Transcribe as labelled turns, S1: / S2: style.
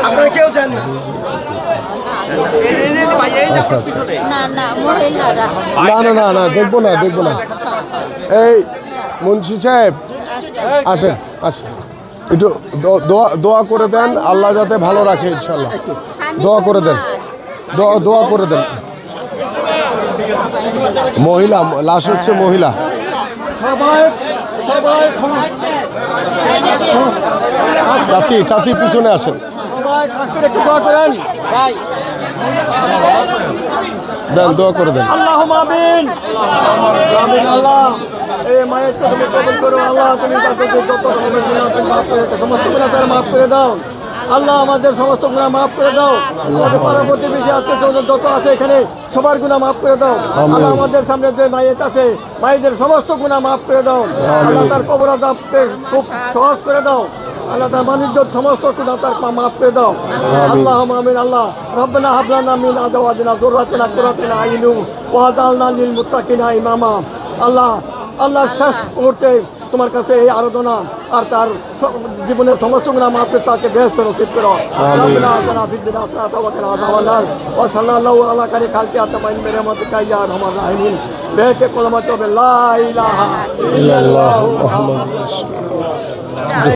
S1: আপনারা কেউ জানেন
S2: আচ্ছা আচ্ছা
S3: না না মহিলারা
S2: না দেখবো না এই মুন্সি সাহেব আসেন আসেন একটু দোয়া করে দেন আল্লাহ যাতে ভালো রাখে ইনশাল্লাহ দোয়া করে দেন দোয়া করে দেন মহিলা লাশ হচ্ছে মহিলা চাচি পিছনে আসেন দেন দোয়া করে দেন
S1: আল্লাহ আমিন আমিন আল্লাহ এই মায়েরকে তুমি কবুল করো আল্লাহ তুমি তাদেরকে যত রকমের গুনাহ তুমি মাফ করে দাও সমস্ত গুনাহ তারা মাফ করে দাও আল্লাহ আমাদের সমস্ত গুনাহ মাফ করে দাও আমাদের পাড়া প্রতিবেশী আত্মীয় যত আছে এখানে সবার গুনাহ মাফ করে দাও আল্লাহ আমাদের সামনে যে মায়ের আছে মায়েদের সমস্ত গুনাহ মাফ করে দাও আল্লাহ তার কবর আযাবকে খুব সহজ করে দাও আল্লাহ তার বাণিজ্য সমস্ত গুনাহ তার মাফ করে দাও আল্লাহ আমিন আল্লাহ রব্বানা হাব লানা মিন আজওয়াজিনা যুররাতিনা কুররাতা আইনুন ওয়াজআলনা লিল মুত্তাকিনা ইমামা আল্লাহ শেষ মুহূর্তে তোমার কাছে এই আরাধনা আর তার জীবনের সমস্ত গুনাহ মাফ করে তাকে বেহেশত নসিব করো রব্বানা আতিনা ফিদ দুনিয়া হাসানাতাও ওয়া কিনা আযাবান্নার ওয়া সাল্লাল্লাহু আলা খায়রি খালকি আতমাইন বিরহমাতিকা ইয়া আরহামার রাহিমিন বেকে কলমাতু লা ইলাহা
S2: ইল্লাল্লাহু মুহাম্মাদুর রাসূলুল্লাহ